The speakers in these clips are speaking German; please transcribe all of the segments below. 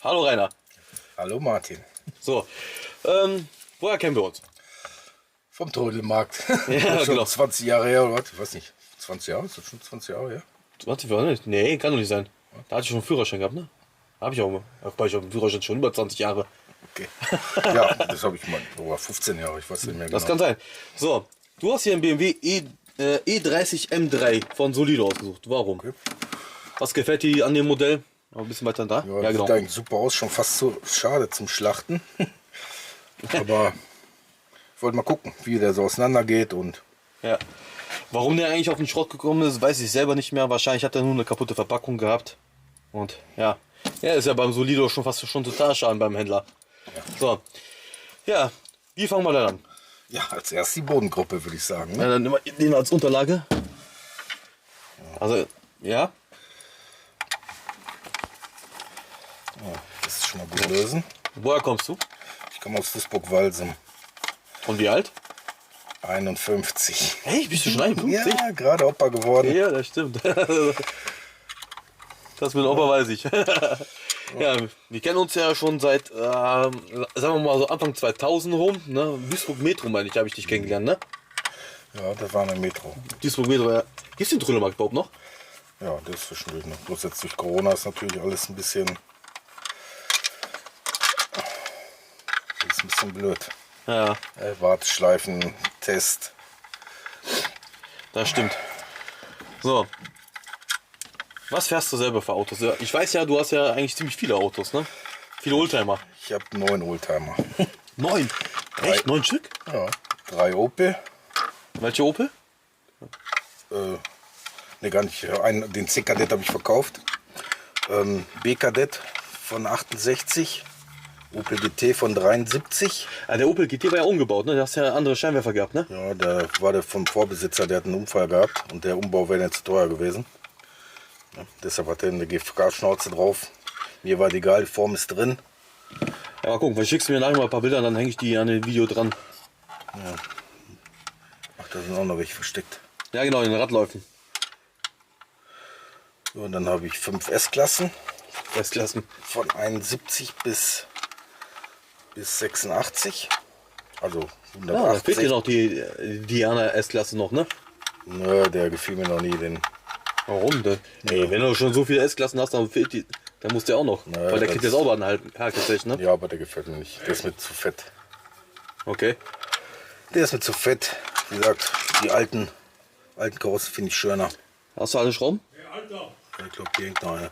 Hallo Rainer. Hallo Martin. So, woher kennen wir uns? Vom Trödelmarkt. Ja, schon genau. 20 Jahre her oder was? Ich weiß nicht. 20 Jahre? Ist das schon 20 Jahre her? 20 Jahre nicht? Nee, kann doch nicht sein. Da hatte ich schon einen Führerschein gehabt, ne? Habe ich auch mal. Wobei ich habe einen Führerschein schon über 20 Jahre. Okay. Ja, das habe ich mal. Oder 15 Jahre, ich weiß nicht mehr genau. Das kann sein. So, du hast hier einen BMW E30 M3 von Solido ausgesucht. Warum? Okay. Was gefällt dir an dem Modell? Noch ein bisschen weiter da? Ja, das sieht eigentlich super aus, schon fast so schade zum Schlachten. Aber ich wollte mal gucken, wie der so auseinandergeht und. Ja. Warum der eigentlich auf den Schrott gekommen ist, weiß ich selber nicht mehr. Wahrscheinlich hat er nur eine kaputte Verpackung gehabt. Und ja, er ist ja beim Solido schon total schade beim Händler. So, ja, wie fangen wir dann an? Ja, als erst die Bodengruppe, würde ich sagen. Ne? Ja, dann nehmen wir den als Unterlage. Also, ja. Das ist schon mal gut lösen. Woher kommst du? Ich komme aus Duisburg-Walsum. Und wie alt? 51. Hey, bist du schon 51? Ja, gerade Opa geworden. Ja, das stimmt. Das mit Opa weiß ich. Ja, wir kennen uns ja schon seit, sagen wir mal so Anfang 2000 rum. Ne? Duisburg Metro, meine ich, habe ich dich kennengelernt, ne? Ja, das war eine Metro. Duisburg Metro, ja. Gibt es den Trödelmarkt überhaupt noch? Ja, das ist zwischendurch noch. Bloß jetzt durch Corona ist natürlich alles ein bisschen blöd. Ja, Warteschleifen, Test. das stimmt. So. Was fährst du selber für Autos? Ja, ich weiß ja, du hast ja eigentlich ziemlich viele Autos, ne? Viele Oldtimer. Ich habe 9 Oldtimer. 9? Echt? 9 Stück? Ja, 3 Opel. Welche Opel? Ne, gar nicht. Den C-Kadett habe ich verkauft. B-Kadett von 68. Opel GT von 73. Ah, der Opel GT war ja umgebaut, ne? Du hast ja andere Scheinwerfer gehabt, ne? Ja, der war der vom Vorbesitzer, der hat einen Unfall gehabt und der Umbau wäre nicht zu teuer gewesen. Ja, deshalb hat er eine GFK-Schnauze drauf. Mir war egal, die Form ist drin. Ja, mal gucken, vielleicht schickst du mir nachher mal ein paar Bilder, dann hänge ich die an dem Video dran. Ja. Ach, da sind auch noch welche versteckt. Ja, genau, in den Radläufen. So, und dann habe ich 5 S-Klassen. S-Klassen. Von 71 bis 86. Also Ja, da fehlt 180. dir noch die Diana S-Klasse noch, ne? Nö, der gefiel mir noch nie. Warum? Ey, wenn du schon so viele S-Klassen hast, dann fehlt die. Dann muss der auch noch. Naja, weil der kriegt jetzt auch mal einen Hakenstech, ne? Ja, aber der gefällt mir nicht. Der ist mir zu fett. Okay. Der ist mir zu fett. Wie gesagt, die alten Karossen finde ich schöner. Hast du alle Schrauben? Ich glaube, hier hängt noch eine.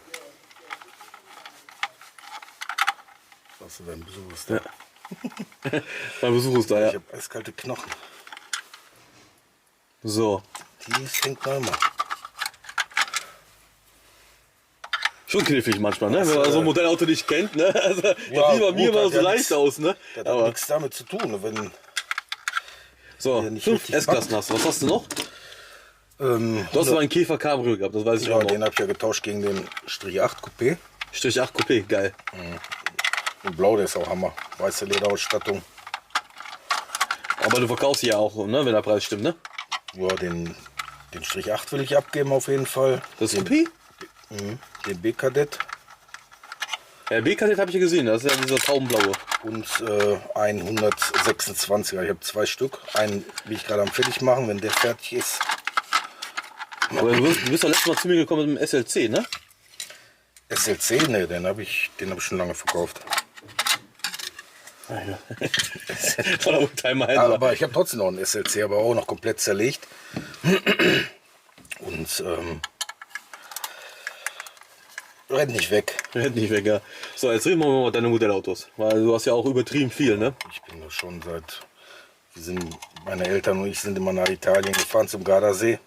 Was du dein Besuch ist da? Ja. Mein Besuch ist da, ja. Ich habe eiskalte Knochen. So. Die hängt noch immer. Schon knifflig manchmal, ne? Wenn man so ein Modellauto nicht kennt, ne? Also, Ja, das sieht bei mir gut, immer hat so ja leicht nichts- aus, ne? Das hat Aber nichts damit zu tun. Wenn, so, ja nicht 5 richtig S-Klassen hast du. Was hast du noch? Du hast mal einen Käfer Cabrio gehabt, das weiß ich ja, auch noch. den habe ich ja getauscht gegen den Strich 8 Coupé. Strich 8 Coupé, geil. Und blau, der ist auch Hammer. Weiße Lederausstattung. Aber du verkaufst sie ja auch, ne? Wenn der Preis stimmt, ne? Ja, den Strich 8 will ich abgeben auf jeden Fall. Das ist den, Coupé? Den B-Kadett Der B-Kadett habe ich ja gesehen, das ist ja dieser taubenblaue. und ein 126er. Ich habe 2 Stück. Einen will ich gerade am fertig machen, wenn der fertig ist. Aber du bist ja letztes Mal zu mir gekommen mit dem SLC, ne? SLC, ne, den habe ich schon lange verkauft. Von der Oldtimer Ja, aber ich habe trotzdem noch einen SLC, aber auch noch komplett zerlegt. Und rennt nicht weg. Rennt nicht weg, ja. So, jetzt reden wir mal über deine Modellautos. Weil du hast ja auch übertrieben viel, ne? Ich bin da schon meine Eltern und ich sind immer nach Italien gefahren zum Gardasee.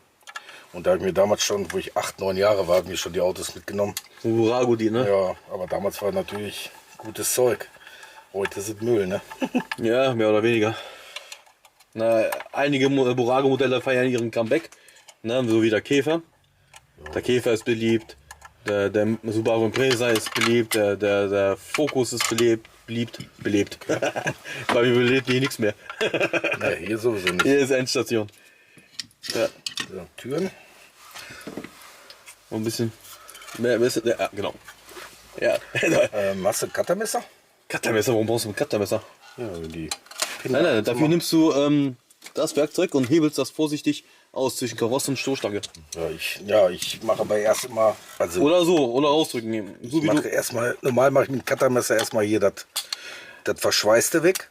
Und da habe ich mir damals schon, wo ich 8, 9 Jahre war, habe ich mir schon die Autos mitgenommen. So Burago die, ne? Ja, aber damals war natürlich gutes Zeug. Heute sind Müll, ne? Ja, mehr oder weniger. Na, einige Burago-Modelle feiern ihren Comeback, ne? So wie der Käfer. Der Käfer ist beliebt. Der Subaru Impreza ist beliebt. Der Focus ist beliebt. Bei mir belebt hier nichts mehr. Ne, hier sowieso nicht. Hier ist Endstation. Ja. So, Türen. Und ein bisschen mehr, ja, genau. Ja. Hast du ein Cuttermesser? Cuttermesser, warum brauchst du ein Cuttermesser? Ja, die Nein, dafür nimmst du das Werkzeug und hebelst das vorsichtig aus zwischen Karosse und Stoßstange. Ich mache aber erst immer, also Oder so, oder ausdrücken. So ich wie mache du. erstmal, normal mache ich mit dem Cuttermesser erstmal hier das Verschweißte weg.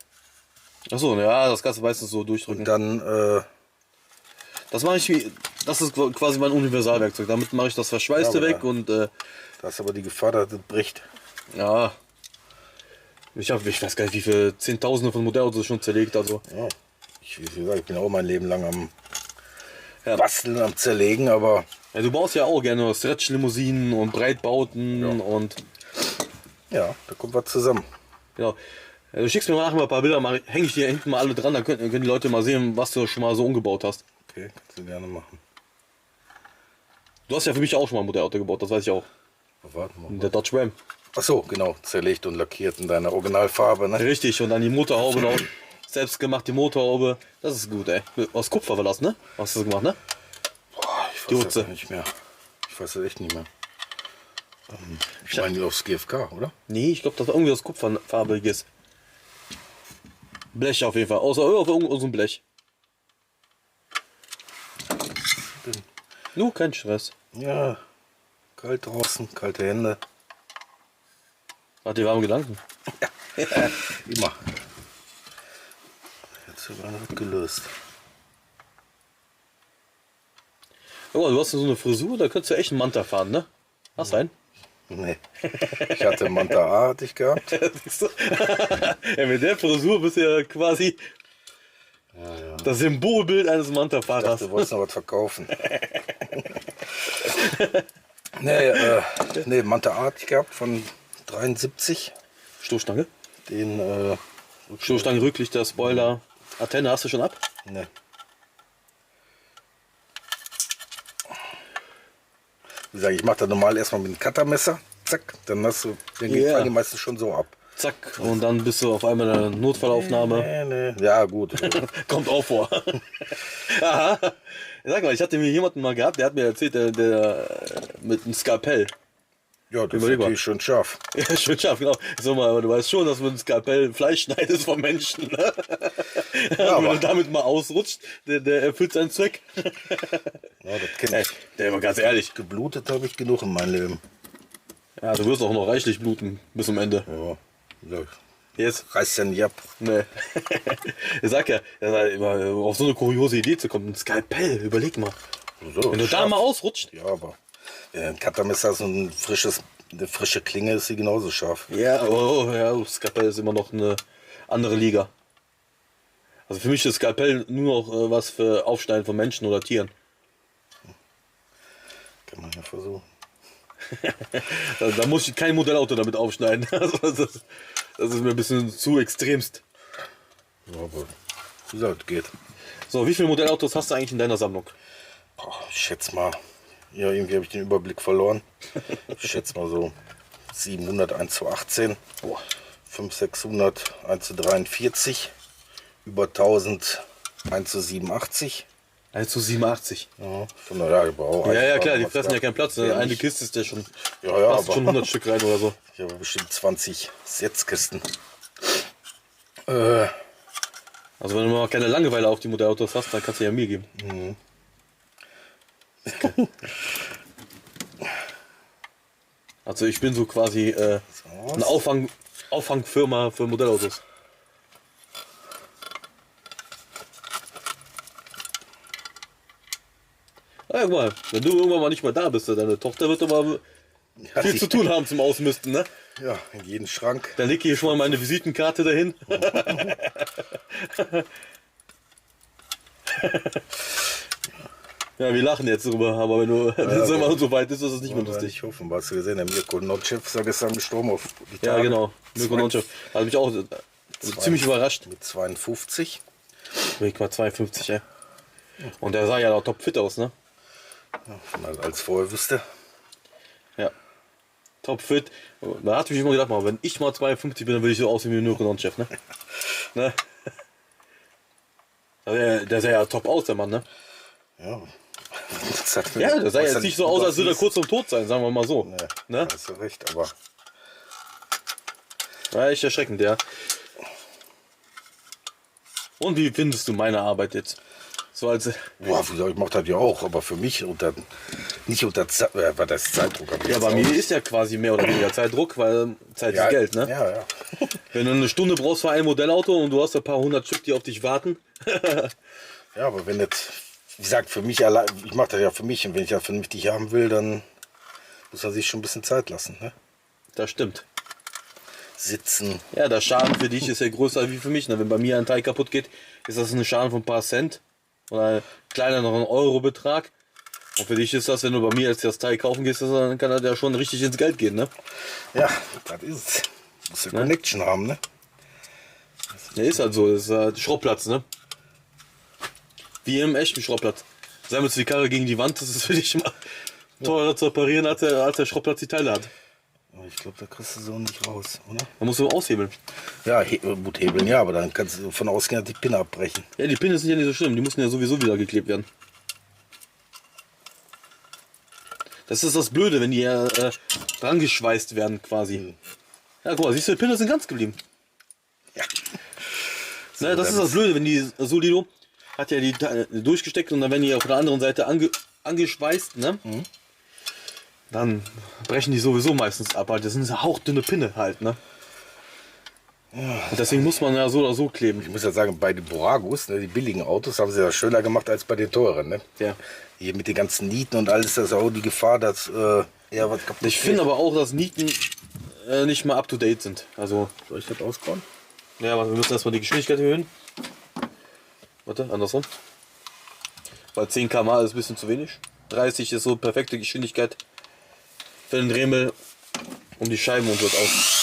Achso, ja, das kannst du meistens so durchdrücken. Und dann, Das mache ich das ist quasi mein Universalwerkzeug. Damit mache ich das Verschweißte Ja, aber weg und da ist aber die Gefahr, dass das bricht. ja. Ich weiß gar nicht, wie viele Zehntausende von Modellautos schon zerlegt. Also. Ja. Wie gesagt, ich bin auch mein Leben lang am Ja. Basteln, am Zerlegen, aber Ja, du baust ja auch gerne Stretch-Limousinen und Breitbauten und ja, da kommt was zusammen. genau. Ja, du schickst mir nachher mal ein paar Bilder, hänge ich dir hinten mal alle dran, dann können die Leute mal sehen, was du schon mal so umgebaut hast. Okay, kannst du gerne machen. Du hast ja für mich auch schon mal ein Modellauto gebaut, das weiß ich auch. Warten wir mal. Der Dodge Ram. Ach so, genau, zerlegt und lackiert in deiner Originalfarbe, ne? Richtig, und dann die Motorhaube noch. Selbst gemacht die Motorhaube. Das ist gut, ey. Aus Kupfer war das, ne? Hast du das gemacht, ne? Boah, ich Die weiß Hutze. das nicht mehr. Ich weiß das echt nicht mehr. Ich meine die aufs GFK, oder? Nee, ich glaube, das war irgendwie was Kupferfarbiges. Blech auf jeden Fall. Außer auf irgendein Blech. Kein Stress. Ja, kalt draußen, kalte Hände. Hat die warmen Gedanken. Immer. Jetzt sogar noch gelöst. Guck mal, du hast so eine Frisur, da könntest du echt einen Manta fahren, ne? Hast du einen? Nee. Ich hatte Manta A, hatte ich gehabt. Siehst du? Ja, mit der Frisur bist du ja quasi das Symbolbild eines Manta-Fahrers. Du wolltest noch was verkaufen. Nee, Manta A hatte ich gehabt von 73. Stoßstange? Den, Stoßstange, Rücklichter, Spoiler. Antenne hast du schon ab? ne. Wie gesagt, ich mache das normal erstmal mit dem Cuttermesser. Zack, dann hast du, den Ja. fallen die meisten schon so ab. Zack. Und dann bist du auf einmal in einer Notfallaufnahme. Nee. Ja, gut. Kommt auch vor. Aha. Sag mal, ich hatte mir jemanden mal gehabt, der hat mir erzählt, der mit einem Skalpell. Ja, das ist Überleg mal. natürlich schon scharf. Ja, schön scharf, genau. So mal, aber du weißt schon, dass du mit einem Skalpell Fleisch schneidest vom Menschen. Ne? Ja, Und wenn aber, du damit mal ausrutscht, der erfüllt seinen Zweck. ja, das kenn Ey, ich. der war ganz ehrlich. Geblutet habe ich genug in meinem Leben. Ja, du wirst auch noch reichlich bluten bis zum Ende. Ja, Jetzt? reißt ja nicht ab. Nee. Ich sag ja, immer auf so eine kuriose Idee zu kommen. Ein Skalpell, überleg mal. So, Wenn du da scharf. mal ausrutscht. Ja, aber ein Cuttermesser ist eine frische Klinge, ist sie genauso scharf. Ja, ja, Skalpell ist immer noch eine andere Liga. Also für mich ist Skalpell nur noch was für Aufschneiden von Menschen oder Tieren. Kann man ja versuchen. Da muss ich kein Modellauto damit aufschneiden. Also das ist mir ein bisschen zu extremst. Ja, aber wie gesagt, geht. So, wie viele Modellautos hast du eigentlich in deiner Sammlung? Boah, ich schätze mal, ja, irgendwie habe ich den Überblick verloren. Ich schätze mal so 700, 1 zu 18, 500, 600, 1 zu 43, über 1000, 1 zu 87. 1:87. Ja, von der Lage Ja, klar, die fressen ja keinen Platz. Ne? Eine Kiste ist ja schon, Ja, passt aber schon 100 Stück rein oder so. ich habe bestimmt 20 Setzkisten. Also wenn du mal keine Langeweile auf die Modellautos hast, dann kannst du ja mir geben. Okay. Also ich bin so quasi eine Auffangfirma für Modellautos. Ja, guck mal, wenn du irgendwann mal nicht mehr da bist, deine Tochter wird aber viel zu tun haben zum Ausmisten, ne? Ja, in jeden Schrank. Dann leg ich hier schon mal meine Visitenkarte dahin. Ja, wir lachen jetzt drüber, aber wenn du wenn mal so weit ist, ist es nicht mehr lustig. Ich hoffe, hast du gesehen, der Mirko Notchev ist ja gestern gestorben auf die Ja, Tage. genau. Mirko Nonchev. Hat mich auch ziemlich überrascht. Mit 52. Ich war 52, ey. Und der sah ja noch topfit aus, ne? Ja, als vorher wüsste. Ja. Topfit. Da hatte ich mich immer gedacht, wenn ich mal 52 bin, dann will ich so aussehen wie Mirko Nonchev, ne? Ne? Der sah ja top aus, der Mann, ne? Ja. Ja, der sah jetzt nicht so aus, als würde er kurz zum Tod sein, sagen wir mal so. Nee, Ne? hast du recht, aber Ja, echt erschreckend, ja. Und wie findest du meine Arbeit jetzt? So als Boah, wie gesagt, ich mache das ja auch, aber für mich nicht unter war das Zeitdruck. ja, bei mir ist ja quasi mehr oder weniger Zeitdruck, weil Zeit ja, ist Geld, ne? Ja, ja. Wenn du eine Stunde brauchst für ein Modellauto und du hast ein paar hundert Stück, die auf dich warten. Ja, aber wenn jetzt, wie gesagt, für mich allein, ich mache das ja für mich und wenn ich ja vernünftig haben will, dann muss er sich schon ein bisschen Zeit lassen, ne? Das stimmt. Sitzen. Ja, der Schaden für dich ist ja größer wie für mich. Ne? Wenn bei mir ein Teil kaputt geht, ist das ein Schaden von ein paar Cent oder ein kleiner noch ein Euro-Betrag. Und für dich ist das, wenn du bei mir jetzt das Teil kaufen gehst, dann kann das ja schon richtig ins Geld gehen, ne? Ja, das ist es. Muss ja Connection haben, ne? Ja, ist halt so. Das ist halt Schrottplatz, ne? Wie im echten Schrottplatz. Sammelst du die Karre gegen die Wand, das ist für dich immer teurer zu reparieren, als der Schrottplatz die Teile hat. Aber ich glaube, da kriegst du so nicht raus, oder? Da musst du aushebeln. Ja, gut hebeln, ja, aber dann kannst du davon ausgehen, dass die Pinne abbrechen. Ja, die Pinne sind ja nicht so schlimm, die müssen ja sowieso wieder geklebt werden. Das ist das Blöde, wenn die ja dran geschweißt werden quasi. Ja, guck mal, siehst du, die Pinne sind ganz geblieben. Ja. Na, das ist das Blöde, wenn die Solido hat ja die durchgesteckt und dann werden die auf der anderen Seite angeschweißt, ne? Mhm. Dann brechen die sowieso meistens ab, halt. Das sind eine hauchdünne Pinne halt, ne? Und deswegen muss man ja so oder so kleben. Ich muss ja sagen, bei den Boragos, ne, die billigen Autos, haben sie ja schöner gemacht als bei den teuren, ne? Ja. Hier mit den ganzen Nieten und alles, das ist auch die Gefahr, dass eher was kaputt Ich finde aber auch, dass Nieten nicht mal up to date sind. Also, Soll ich das ausbauen? ja, warte, wir müssen erstmal die Geschwindigkeit erhöhen. Warte, andersrum. Weil 10 km/h ist ein bisschen zu wenig. 30 ist so perfekte Geschwindigkeit für den Dremel um die Scheiben und wird aus.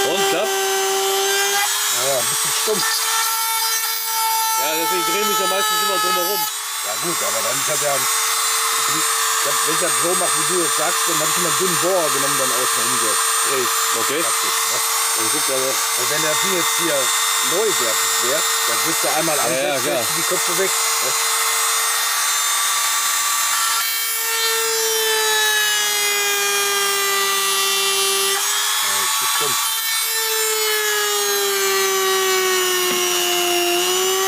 Und klappt? Ja, ein bisschen stumpf. Ja, deswegen drehe ich mich ja meistens immer drumherum. Ja gut, aber dann ist das ja... Wenn ich das so mache, wie du jetzt sagst, dann habe ich immer einen dünnen Bohrer genommen, dann außen umgedreht. Okay. Praktisch, ne? Und guck da doch. Und wenn das Ding jetzt hier neuwertig wäre, dann würdest du einmal ansetzen, klar. die Köpfe weg. Ne? Ja, das ist stumpf.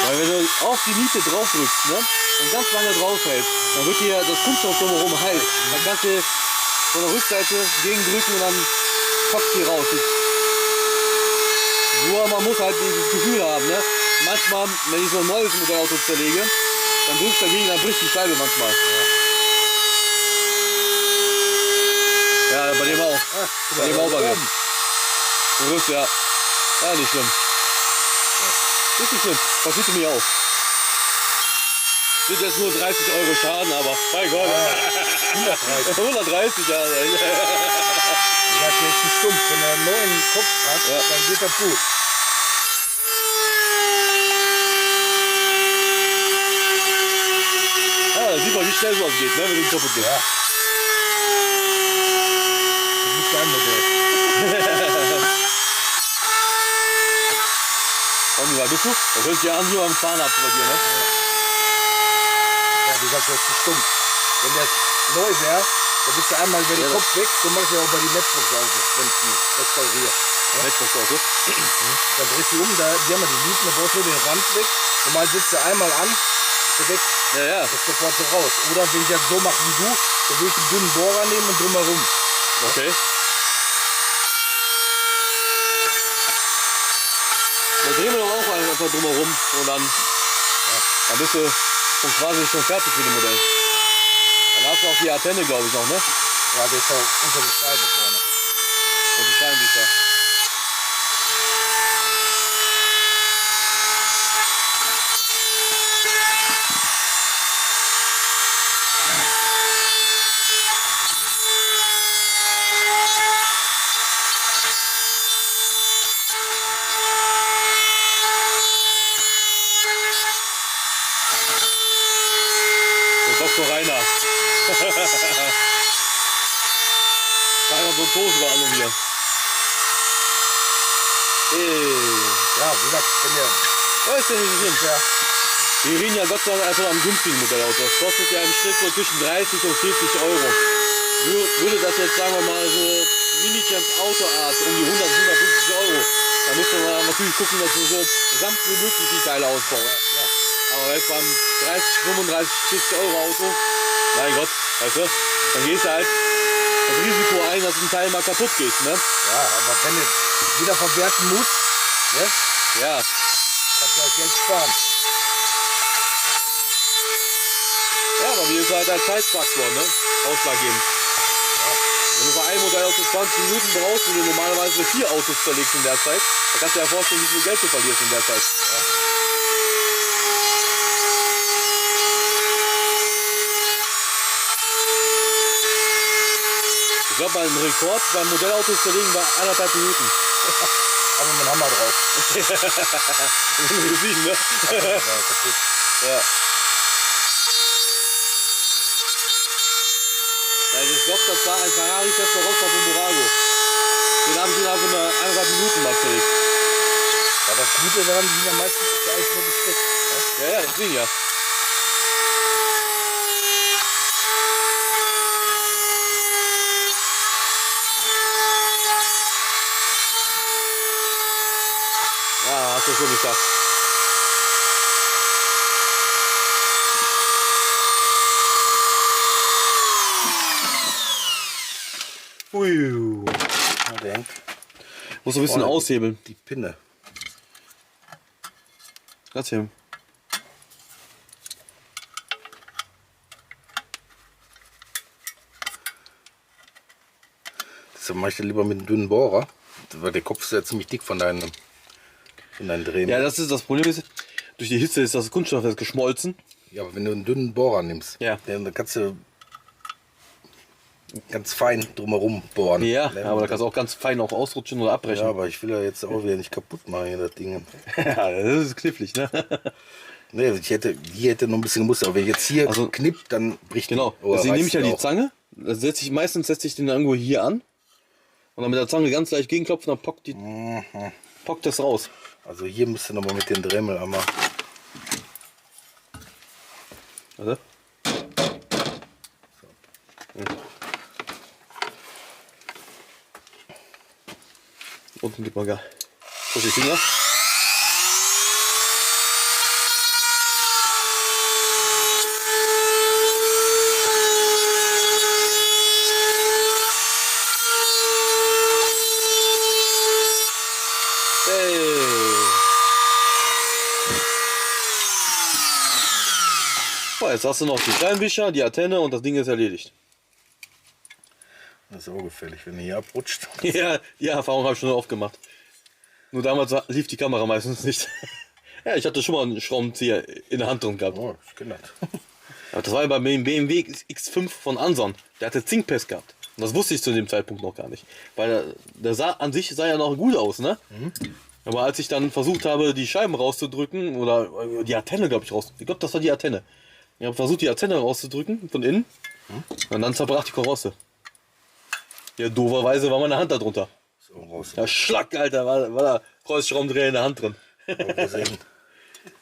Weil wenn du auf die Niete drauf drückst, ne, und ganz lange drauf hältst, dann wird dir das Kunststoff drumherum heiß. Dann kannst du von der Rückseite gegendrücken und dann poppt die raus. Nur man muss halt dieses Gefühl haben, ne? Manchmal, wenn ich so ein neues Modellauto zerlege, dann drückst du dagegen, dann bricht die Scheibe manchmal. Ja, bei dem auch. Bei dem auch bei mir. Du wirst ja. Ja, nicht schlimm. Ist nicht schlimm. Passiert mir auch. Sind jetzt nur 30 € Schaden, aber bei Gott. 130, ja. Ja, der ist ein stumpf. Wenn er einen neuen Kopf hat, Ja. dann geht das gut. Ja, da sieht man, wie schnell sowas geht, ne, wenn du kaputt geht. Ja. Das ist nicht dein Modell. Und wie weit bist du? Das hört sich ja an wie beim Zahnarzt bei dir, ne? Ja, wie gesagt, das ist zu stumpf. Wenn das neu wäre, dann bist du einmal über den Ja, Kopf weg, so machst du ja auch bei die Matchbox-Autos, wenn ich die restauriere. Matchbox-Auto. Dann drehst du um, die haben ja die Nieten, da brauchst du nur den Rand weg. Normal sitzt du einmal an, ist er weg, Ja, ja. ist sofort so raus. Oder wenn ich das so mache wie du, dann will ich einen dünnen Bohrer nehmen und drumherum. Okay. Dann drehen wir doch auch einfach drumherum und dann bist du schon quasi schon fertig mit dem Modell. Dann hast du auch die Antenne, glaube ich, noch, ne? Ja, der ist auch unter der Scheibe vorne. Und die Scheinwischer. Der Dr. Rainer. Da haben wir so ein Dose über Alu hier. Ja, wie gesagt, wenn der... Was ist denn nicht schlimm? Ja, Wir reden ja Gott sei Dank einfach am günstigen Modellauto. Das kostet ja im Schnitt so zwischen 30 und 40 Euro. Würde das jetzt, sagen wir mal, so Minicamp Autoart um die 100, 150 Euro, da müsste man natürlich gucken, dass wir so gesamt wie möglich die Teile ausbauen. ja. Aber jetzt beim 30, 35, 40 Euro Auto, mein Gott, weißt du, dann gehst du halt das Risiko ein, dass ein Teil mal kaputt geht, ne? Ja, aber wenn du wieder verwerten musst, ne, Ja, kannst du auch Geld sparen. ja, aber wie ist halt der Zeitfaktor, ne? Ausschlaggebend. Wenn du für ein Modellauto 20 Minuten brauchst und du normalerweise 4 Autos verlegst in der Zeit, dann kannst du dir ja vorstellen, wie viel Geld du verlierst in der Zeit. Ich glaube, beim Rekord beim Modellauto zerlegen war 1,5 Minuten. Aber mit dem Hammer drauf. Gesehen, ne? Ja, kaputt. Ja. Also ich glaube, das war ein Ferrari Testarossa von Murago. Den habe ich innerhalb von 1,5 Minuten mal zerlegt. Ja, das Gute daran, die sind ja meistens ist eigentlich nur gesteckt. Ne? Ja, deswegen ja. Ja, hast du schon gesagt. Ui. Ja, der hängt Muss ein bisschen vorne aushebeln. die Pinne. Lass hier. Das mache ich dann lieber mit einem dünnen Bohrer, weil der Kopf ist ja ziemlich dick von deinen Drehen. Ja, das ist das Problem. Ist, durch die Hitze ist das Kunststoff jetzt geschmolzen. Ja, aber wenn du einen dünnen Bohrer nimmst, Ja. dann kannst du ganz fein drumherum bohren. Ja, Ne? aber da kannst du auch ganz fein auch ausrutschen oder Ja, abbrechen. aber ich will ja jetzt auch wieder nicht kaputt machen, hier das Ding. Ja, das ist knifflig, ne? Ne, hier hätte noch ein bisschen gemusst, aber wenn ich jetzt hier Also- knippt, dann bricht Genau. die. Oder Deswegen nehme reißt ich ja die auch. Zange. Meistens setze ich den irgendwo hier an. Und dann mit der Zange ganz leicht gegenklopfen, dann pockt das raus. Also hier müsste noch mal mit den Dremel einmal. Warte. Unten gibt man gar. So die Finger. So, jetzt hast du noch die Scheinwischer, die Antenne und das Ding ist erledigt. Das ist auch gefährlich, wenn ihr hier abrutscht. Ja, die Erfahrung habe ich schon oft gemacht. Nur damals lief die Kamera meistens nicht. Ja, ich hatte schon mal einen Schraubenzieher in der Hand drin gehabt. Oh, ich kenne das. Aber das war ja bei dem BMW X5 von Anson. Der hatte Zinkpest gehabt. Und das wusste ich zu dem Zeitpunkt noch gar nicht. Weil der sah an sich sah ja noch gut aus, ne? Aber als ich dann versucht habe, die Scheiben rauszudrücken, oder die Antenne, glaube ich, raus. Ich glaube, das war die Antenne. Ich habe versucht, die Antenne rauszudrücken von innen. Und dann zerbrach die Karosse. Ja, dooferweise war meine Hand da drunter. So, raus. Ja, Schlag, Alter, war da Kreuzschraubendreher in der Hand drin. Aber sehen.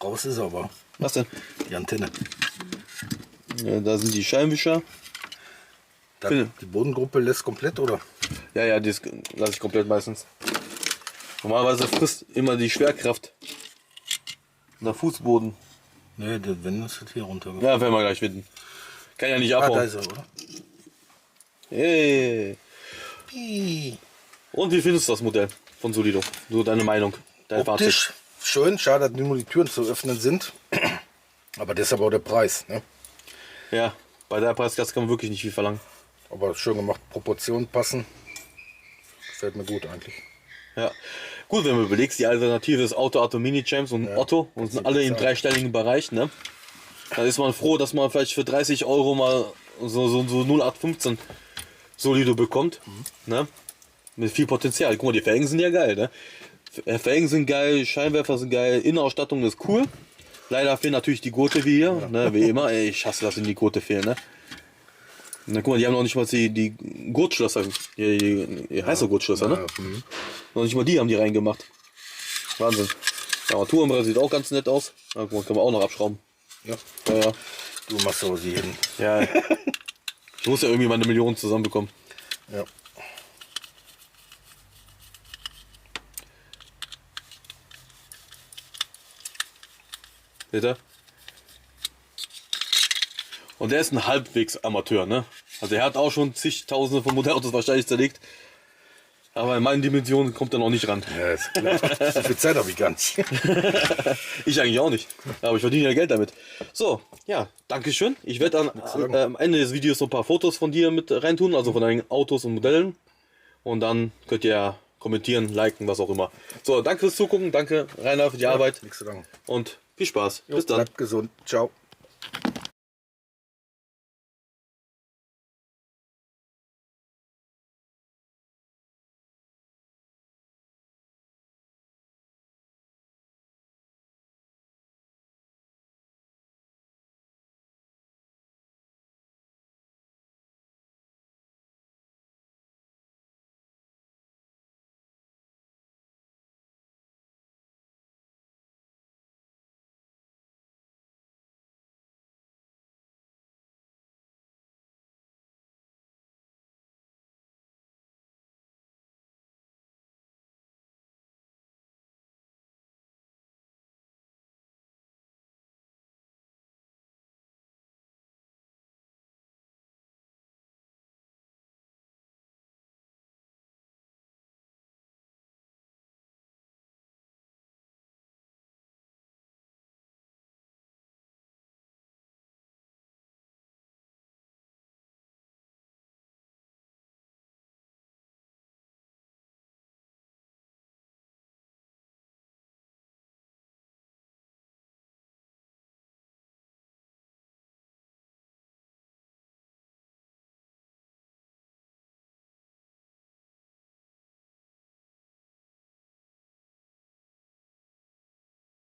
Raus ist aber Was denn? die Antenne. Ja, da sind die Scheinwischer. Die Bodengruppe lässt komplett, oder? Ja, ja, die lasse ich komplett meistens. Normalerweise frisst immer die Schwerkraft der Fußboden. Ne, wenn das hier runter. Ja, werden wir gleich finden. Kann ja nicht Ah, da abhauen. ist er, oder? Hey. Ih. Und wie findest du das Modell von Solido? So deine Meinung, dein Fazit. Optisch schön, schade, dass nur die Türen zu öffnen sind. Aber deshalb auch der Preis. Ne? Ja, bei der Preisklasse kann man wirklich nicht viel verlangen. Aber schön gemacht, Proportionen passen. Gefällt mir gut eigentlich. Ja. Gut, wenn du überlegst, die Alternative ist Auto Mini Champs und Otto und sind alle im dreistelligen Bereich, ne? Da ist man froh, dass man vielleicht für 30 Euro mal so 0815 Solido bekommt, ne? Mit viel Potenzial. Guck mal, die Felgen sind ja geil, ne? Felgen sind geil, Scheinwerfer sind geil, Innenausstattung ist cool. Leider fehlen natürlich die Gurte wie hier, ne? Wie immer. Ey, ich hasse das, wenn die Gurte fehlen, ne? Na guck mal, die haben noch nicht mal die Gurtschlösser, die heiße Gurtschlösser, ne? Noch nicht mal die haben die reingemacht. Wahnsinn. Der Armaturenbrett sieht auch ganz nett aus. Na, guck mal, kann man auch noch abschrauben. Ja. Ja. Du machst aber die hin. Ja. Ich muss ja irgendwie mal 1 Million zusammenbekommen. Ja. Seht ihr? Und der ist ein halbwegs Amateur, ne? Also er hat auch schon zigtausende von Modellautos wahrscheinlich zerlegt. Aber in meinen Dimensionen kommt er noch nicht ran. Ja, ist klar. So viel Zeit habe ich gar nicht. Ich eigentlich auch nicht. Aber ich verdiene ja Geld damit. So, ja, Dankeschön. Ich werde am Ende des Videos noch ein paar Fotos von dir mit reintun, also von deinen Autos und Modellen. Und dann könnt ihr kommentieren, liken, was auch immer. So, danke fürs Zugucken. Danke, Rainer, für die Arbeit. Nichts zu danken. Und viel Spaß. Bis dann. Bleibt gesund. Ciao.